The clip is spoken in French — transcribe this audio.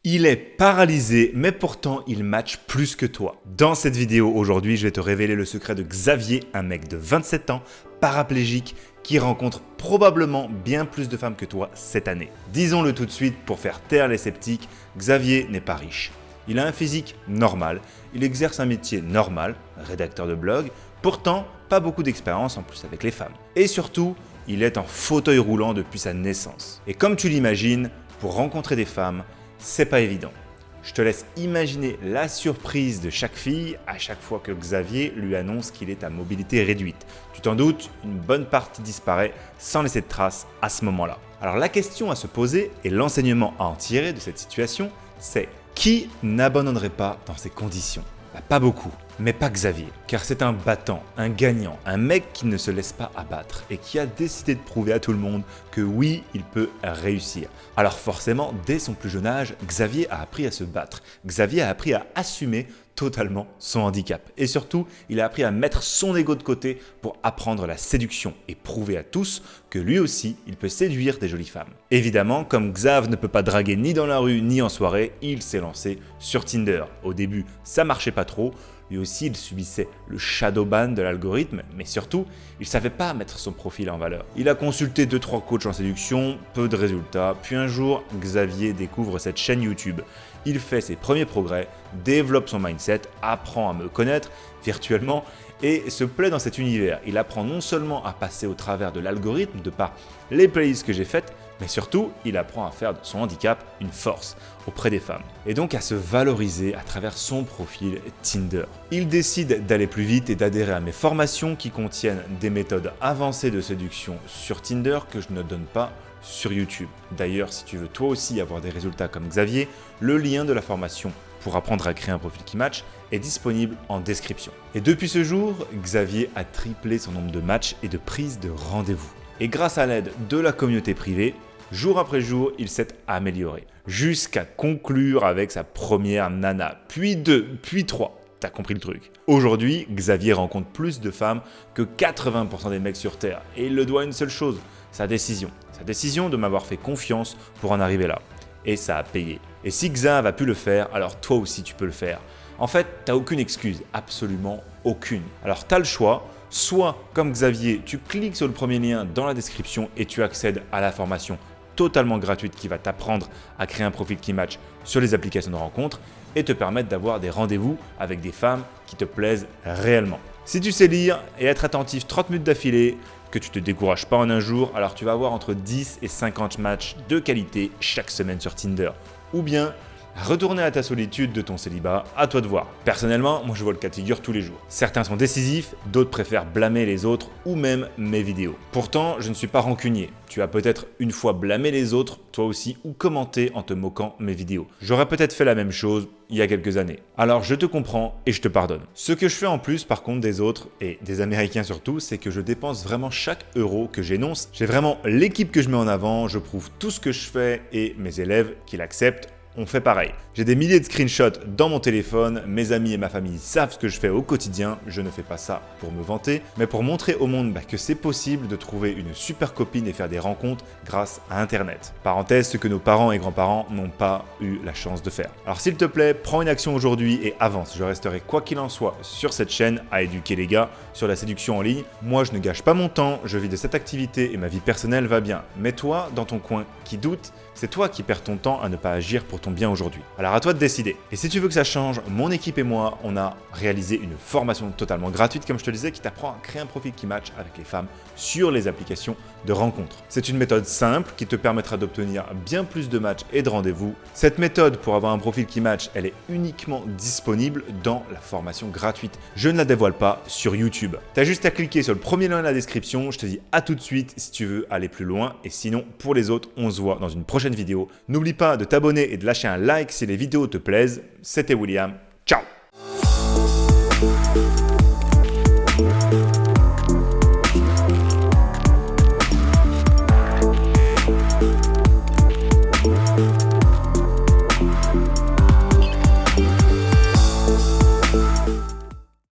Il est paralysé, mais pourtant il match plus que toi. Dans cette vidéo aujourd'hui, je vais te révéler le secret de Xavier, un mec de 27 ans, paraplégique, qui rencontre probablement bien plus de femmes que toi cette année. Disons-le tout de suite pour faire taire les sceptiques, Xavier n'est pas riche. Il a un physique normal, il exerce un métier normal, rédacteur de blog, pourtant pas beaucoup d'expérience en plus avec les femmes. Et surtout, il est en fauteuil roulant depuis sa naissance. Et comme tu l'imagines, pour rencontrer des femmes, c'est pas évident. Je te laisse imaginer la surprise de chaque fille à chaque fois que Xavier lui annonce qu'il est à mobilité réduite. Tu t'en doutes, une bonne partie disparaît sans laisser de traces à ce moment-là. Alors la question à se poser et l'enseignement à en tirer de cette situation, c'est qui n'abandonnerait pas dans ces conditions ? Pas beaucoup, mais pas Xavier, car c'est un battant, un gagnant, un mec qui ne se laisse pas abattre et qui a décidé de prouver à tout le monde que oui, il peut réussir. Alors forcément, dès son plus jeune âge, Xavier a appris à se battre. Xavier a appris à assumer totalement son handicap. Et surtout, il a appris à mettre son ego de côté pour apprendre la séduction et prouver à tous que lui aussi, il peut séduire des jolies femmes. Évidemment, comme Xav ne peut pas draguer ni dans la rue ni en soirée, il s'est lancé sur Tinder. Au début, ça marchait pas trop. Lui aussi, il subissait le shadow ban de l'algorithme, mais surtout, il savait pas mettre son profil en valeur. Il a consulté 2-3 coachs en séduction, peu de résultats, puis un jour, Xavier découvre cette chaîne YouTube. Il fait ses premiers progrès, développe son mindset, apprend à me connaître virtuellement et se plaît dans cet univers. Il apprend non seulement à passer au travers de l'algorithme de par les playlists que j'ai faites, mais surtout, il apprend à faire de son handicap une force auprès des femmes. Et donc à se valoriser à travers son profil Tinder. Il décide d'aller plus vite et d'adhérer à mes formations qui contiennent des méthodes avancées de séduction sur Tinder que je ne donne pas sur YouTube. D'ailleurs, si tu veux toi aussi avoir des résultats comme Xavier, le lien de la formation pour apprendre à créer un profil qui match est disponible en description. Et depuis ce jour, Xavier a triplé son nombre de matchs et de prises de rendez-vous. Et grâce à l'aide de la communauté privée, jour après jour, il s'est amélioré, jusqu'à conclure avec sa première nana, puis 2, puis 3. T'as compris le truc. Aujourd'hui, Xavier rencontre plus de femmes que 80% des mecs sur Terre, et il le doit à une seule chose, sa décision. Sa décision de m'avoir fait confiance pour en arriver là. Et ça a payé. Et si Xav a pu le faire, alors toi aussi tu peux le faire. En fait, t'as aucune excuse, absolument aucune. Alors t'as le choix. Soit, comme Xavier, tu cliques sur le premier lien dans la description et tu accèdes à la formation totalement gratuite qui va t'apprendre à créer un profil qui match sur les applications de rencontres et te permettre d'avoir des rendez-vous avec des femmes qui te plaisent réellement. Si tu sais lire et être attentif 30 minutes d'affilée, que tu ne te décourages pas en un jour, alors tu vas avoir entre 10 et 50 matchs de qualité chaque semaine sur Tinder. Ou bien retourner à ta solitude de ton célibat, à toi de voir. Personnellement, moi je vois le cas de figure tous les jours. Certains sont décisifs, d'autres préfèrent blâmer les autres ou même mes vidéos. Pourtant, je ne suis pas rancunier. Tu as peut-être une fois blâmé les autres, toi aussi, ou commenté en te moquant mes vidéos. J'aurais peut-être fait la même chose il y a quelques années. Alors je te comprends et je te pardonne. Ce que je fais en plus par contre des autres, et des Américains surtout, c'est que je dépense vraiment chaque euro que j'énonce. J'ai vraiment l'équipe que je mets en avant, je prouve tout ce que je fais et mes élèves qui l'acceptent. On fait pareil. J'ai des milliers de screenshots dans mon téléphone, mes amis et ma famille savent ce que je fais au quotidien, je ne fais pas ça pour me vanter, mais pour montrer au monde que c'est possible de trouver une super copine et faire des rencontres grâce à Internet. Parenthèse, ce que nos parents et grands-parents n'ont pas eu la chance de faire. Alors s'il te plaît, prends une action aujourd'hui et avance. Je resterai quoi qu'il en soit sur cette chaîne à éduquer les gars sur la séduction en ligne. Moi, je ne gâche pas mon temps, je vis de cette activité et ma vie personnelle va bien. Mais toi, dans ton coin qui doute, c'est toi qui perds ton temps à ne pas agir pour ton bien aujourd'hui. Alors à toi de décider. Et si tu veux que ça change, mon équipe et moi, on a réalisé une formation totalement gratuite, comme je te le disais, qui t'apprend à créer un profil qui match avec les femmes sur les applications de rencontres. C'est une méthode simple qui te permettra d'obtenir bien plus de matchs et de rendez-vous. Cette méthode pour avoir un profil qui match, elle est uniquement disponible dans la formation gratuite. Je ne la dévoile pas sur YouTube. Tu as juste à cliquer sur le premier lien dans la description. Je te dis à tout de suite si tu veux aller plus loin. Et sinon, pour les autres, on se voit dans une prochaine vidéo. N'oublie pas de t'abonner et de lâcher un like si les vidéos te plaisent. C'était William. Ciao!